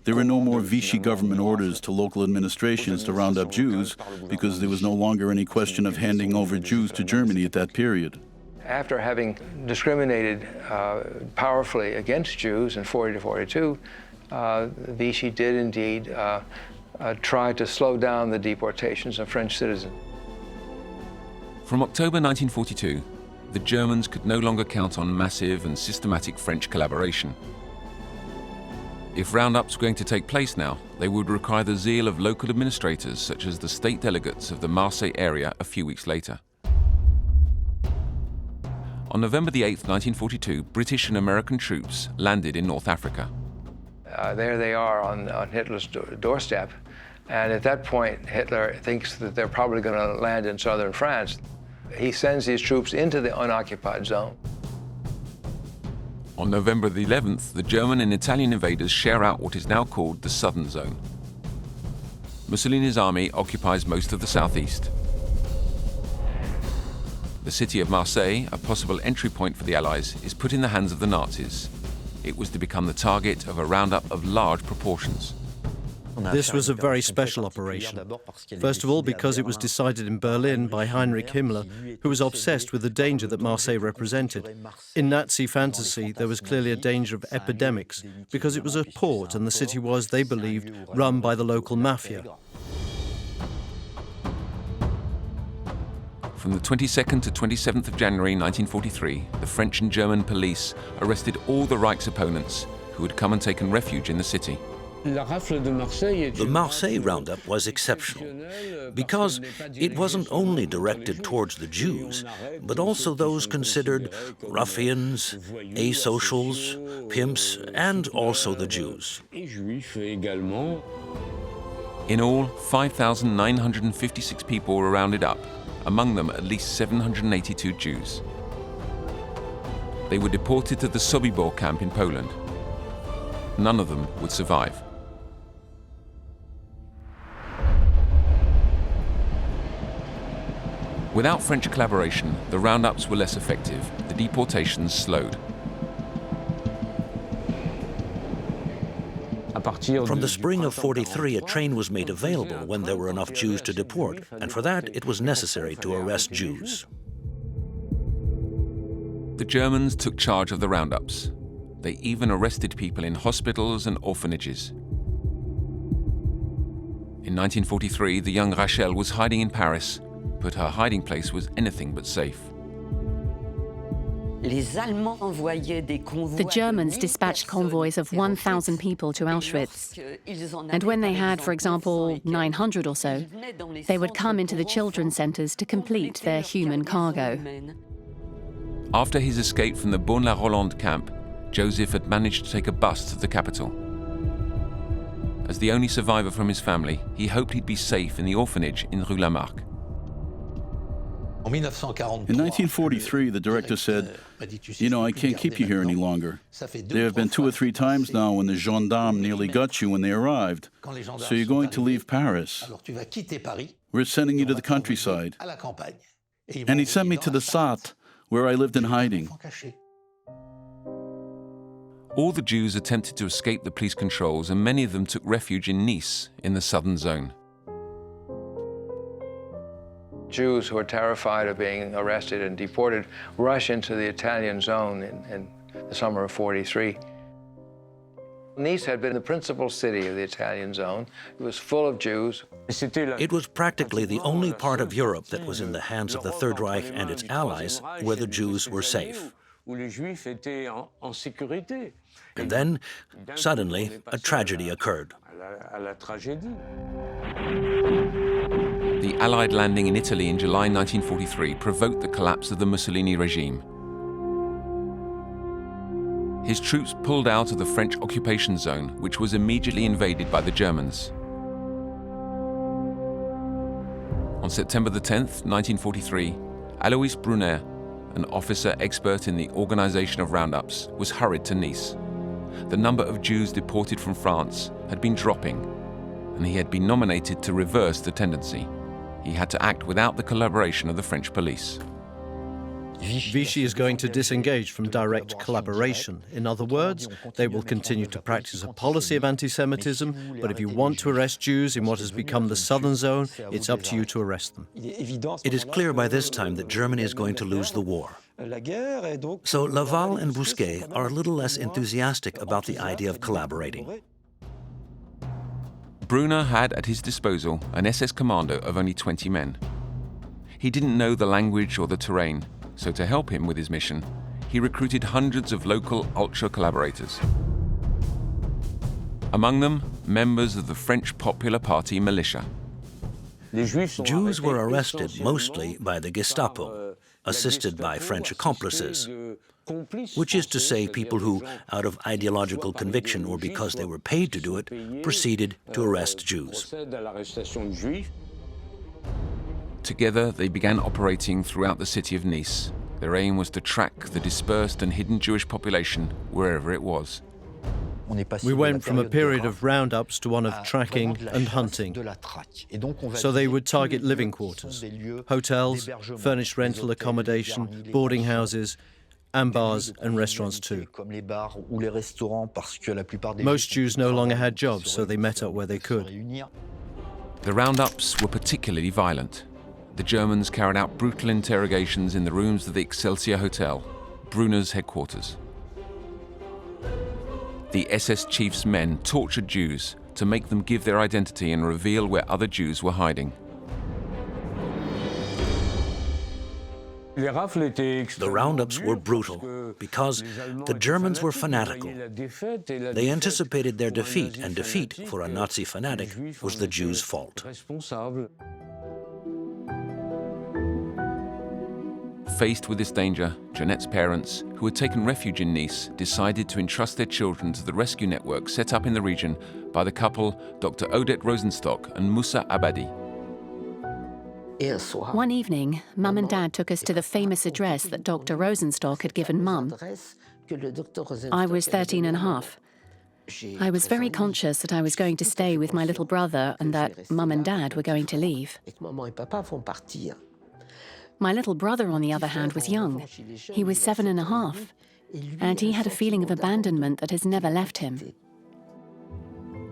There were no more Vichy government orders to local administrations to round up Jews, because there was no longer any question of handing over Jews to Germany at that period. After having discriminated powerfully against Jews in 40 to 42, Vichy did indeed try to slow down the deportations of French citizens. From October 1942, the Germans could no longer count on massive and systematic French collaboration. If roundups were going to take place now, they would require the zeal of local administrators such as the state delegates of the Marseille area a few weeks later. On November the 8th, 1942, British and American troops landed in North Africa. There they are on Hitler's doorstep, and at that point Hitler thinks that they're probably going to land in southern France. He sends these troops into the unoccupied zone. On November the 11th, the German and Italian invaders share out what is now called the Southern Zone. Mussolini's army occupies most of the southeast. The city of Marseille, a possible entry point for the Allies, is put in the hands of the Nazis. It was to become the target of a roundup of large proportions. This was a very special operation. First of all, because it was decided in Berlin by Heinrich Himmler, who was obsessed with the danger that Marseille represented. In Nazi fantasy, there was clearly a danger of epidemics, because it was a port and the city was, they believed, run by the local mafia. From the 22nd to 27th of January 1943, the French and German police arrested all the Reich's opponents who had come and taken refuge in the city. The Marseille roundup was exceptional because it wasn't only directed towards the Jews, but also those considered ruffians, asocials, pimps, and also the Jews. In all, 5,956 people were rounded up, among them at least 782 Jews. They were deported to the Sobibor camp in Poland. None of them would survive. Without French collaboration, the roundups were less effective, the deportations slowed. From the spring of '43, a train was made available when there were enough Jews to deport, and for that it was necessary to arrest Jews. The Germans took charge of the roundups. They even arrested people in hospitals and orphanages. In 1943, the young Rachel was hiding in Paris, but her hiding place was anything but safe. The Germans dispatched convoys of 1,000 people to Auschwitz. And when they had, for example, 900 or so, they would come into the children's centers to complete their human cargo. After his escape from the Beaune-la-Rolande camp, Joseph had managed to take a bus to the capital. As the only survivor from his family, he hoped he'd be safe in the orphanage in Rue Lamarck. In 1943, the director said, "You know, I can't keep you here any longer. There have been 2 or 3 times now when the gendarmes nearly got you when they arrived. So you're going to leave Paris. We're sending you to the countryside." And he sent me to the Sarthe, where I lived in hiding. All the Jews attempted to escape the police controls, and many of them took refuge in Nice, in the southern zone. Jews who are terrified of being arrested and deported rush into the Italian zone in the summer of '43. Nice had been the principal city of the Italian zone. It was full of Jews. It was practically the only part of Europe that was in the hands of the Third Reich and its allies where the Jews were safe. And then, suddenly, a tragedy occurred. The Allied landing in Italy in July 1943 provoked the collapse of the Mussolini regime. His troops pulled out of the French occupation zone, which was immediately invaded by the Germans. On September the 10th, 1943, Alois Brunner, an officer expert in the organization of roundups, was hurried to Nice. The number of Jews deported from France had been dropping, and he had been nominated to reverse the tendency. He had to act without the collaboration of the French police. Vichy is going to disengage from direct collaboration. In other words, they will continue to practice a policy of anti-Semitism, but if you want to arrest Jews in what has become the southern zone, it's up to you to arrest them. It is clear by this time that Germany is going to lose the war. So Laval and Bousquet are a little less enthusiastic about the idea of collaborating. Brunner had at his disposal an SS commando of only 20 men. He didn't know the language or the terrain, so to help him with his mission, he recruited hundreds of local ultra collaborators. Among them, members of the French Popular Party militia. Jews were arrested mostly by the Gestapo, assisted by French accomplices, which is to say people who, out of ideological conviction or because they were paid to do it, proceeded to arrest Jews. Together, they began operating throughout the city of Nice. Their aim was to track the dispersed and hidden Jewish population wherever it was. We went from a period of roundups to one of tracking and hunting. So they would target living quarters, hotels, furnished rental accommodation, boarding houses, and bars and restaurants too. Most Jews no longer had jobs, so they met up where they could. The roundups were particularly violent. The Germans carried out brutal interrogations in the rooms of the Excelsior Hotel, Brunner's headquarters. The SS chief's men tortured Jews to make them give their identity and reveal where other Jews were hiding. The roundups were brutal because the Germans were fanatical. They anticipated their defeat, and defeat for a Nazi fanatic was the Jews' fault. Faced with this danger, Jeanette's parents, who had taken refuge in Nice, decided to entrust their children to the rescue network set up in the region by the couple Dr. Odette Rosenstock and Moussa Abadi. One evening, Mum and Dad took us to the famous address that Dr. Rosenstock had given Mum. I was 13 and a half. I was very conscious that I was going to stay with my little brother and that Mum and Dad were going to leave. My little brother, on the other hand, was young. He was 7.5, and he had a feeling of abandonment that has never left him.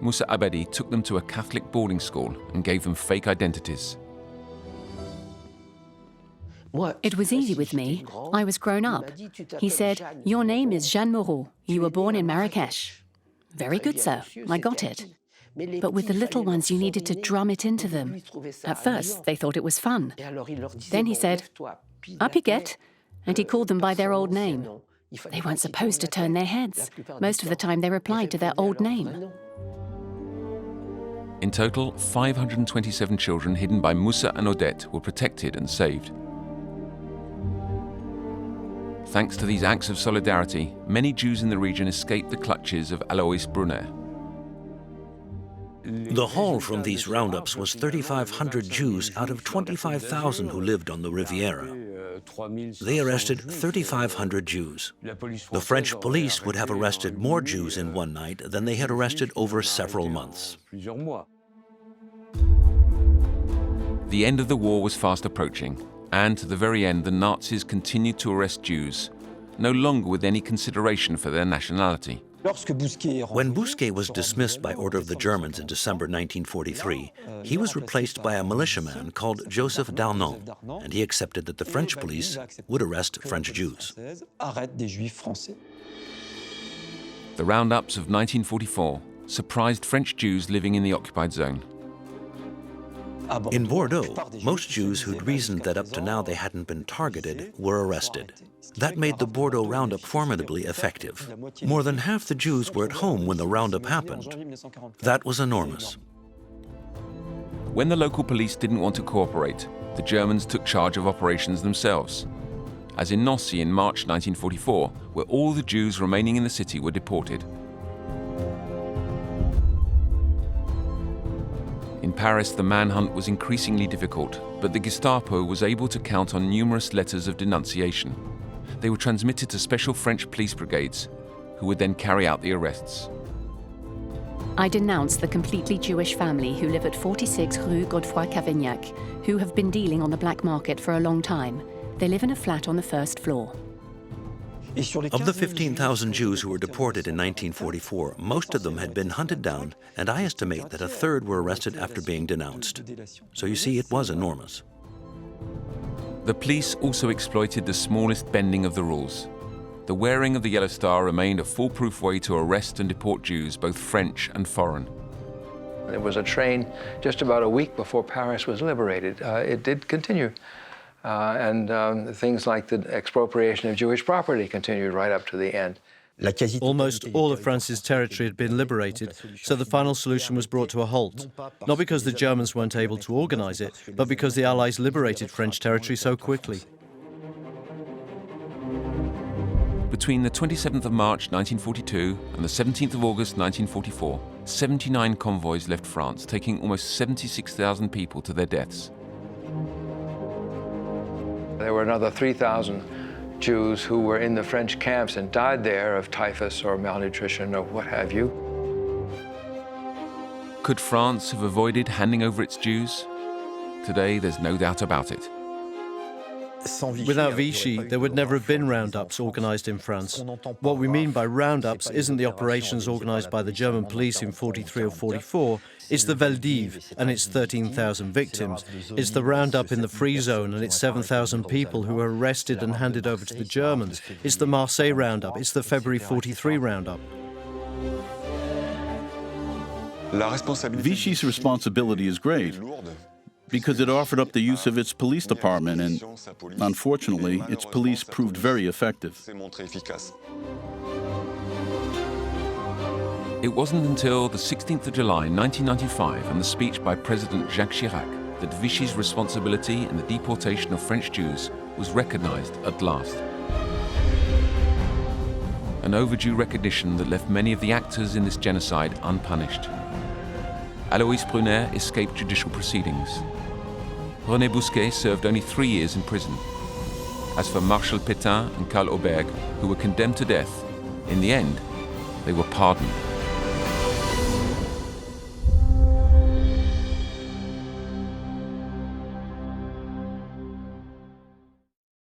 Moussa Abedi took them to a Catholic boarding school and gave them fake identities. It was easy with me. I was grown up. He said, "Your name is Jeanne Moreau. You were born in Marrakesh." "Very good, sir. I got it." But with the little ones, you needed to drum it into them. At first, they thought it was fun. Then he said, "Apiquette," and he called them by their old name. They weren't supposed to turn their heads. Most of the time, they replied to their old name. In total, 527 children hidden by Moussa and Odette were protected and saved. Thanks to these acts of solidarity, many Jews in the region escaped the clutches of Alois Brunner. The haul from these roundups was 3,500 Jews out of 25,000 who lived on the Riviera. They arrested 3,500 Jews. The French police would have arrested more Jews in one night than they had arrested over several months. The end of the war was fast approaching, and to the very end, the Nazis continued to arrest Jews, no longer with any consideration for their nationality. When Bousquet was dismissed by order of the Germans in December 1943, he was replaced by a militiaman called Joseph Darnan, and he accepted that the French police would arrest French Jews. The roundups of 1944 surprised French Jews living in the occupied zone. In Bordeaux, most Jews who'd reasoned that up to now they hadn't been targeted were arrested. That made the Bordeaux roundup formidably effective. More than half the Jews were at home when the roundup happened. That was enormous. When the local police didn't want to cooperate, the Germans took charge of operations themselves, as in Nancy in March 1944, where all the Jews remaining in the city were deported. In Paris, the manhunt was increasingly difficult, but the Gestapo was able to count on numerous letters of denunciation. They were transmitted to special French police brigades, who would then carry out the arrests. I denounce the completely Jewish family who live at 46 Rue Godefroy-Cavaignac, who have been dealing on the black market for a long time. They live in a flat on the first floor. Of the 15,000 Jews who were deported in 1944, most of them had been hunted down, and I estimate that a third were arrested after being denounced. So you see, it was enormous. The police also exploited the smallest bending of the rules. The wearing of the yellow star remained a foolproof way to arrest and deport Jews, both French and foreign. There was a train just about a week before Paris was liberated. It did continue. Things like the expropriation of Jewish property continued right up to the end. Almost all of France's territory had been liberated, so the final solution was brought to a halt. Not because the Germans weren't able to organize it, but because the Allies liberated French territory so quickly. Between the 27th of March 1942 and the 17th of August 1944, 79 convoys left France, taking almost 76,000 people to their deaths. There were another 3,000 Jews who were in the French camps and died there of typhus or malnutrition or what have you. Could France have avoided handing over its Jews? Today, there's no doubt about it. Without Vichy, there would never have been roundups organized in France. What we mean by roundups isn't the operations organized by the German police in 43 or 44, it's the Veldiv and its 13,000 victims. It's the roundup in the Free Zone and its 7,000 people who were arrested and handed over to the Germans. It's the Marseille roundup, it's the February 43 roundup. Vichy's responsibility is great, because it offered up the use of its police department, and unfortunately, its police proved very effective. It wasn't until the 16th of July 1995 and the speech by President Jacques Chirac that Vichy's responsibility in the deportation of French Jews was recognized at last. An overdue recognition that left many of the actors in this genocide unpunished. Alois Brunner escaped judicial proceedings. René Bousquet served only 3 years in prison. As for Marshal Pétain and Karl Auberg, who were condemned to death, in the end, they were pardoned.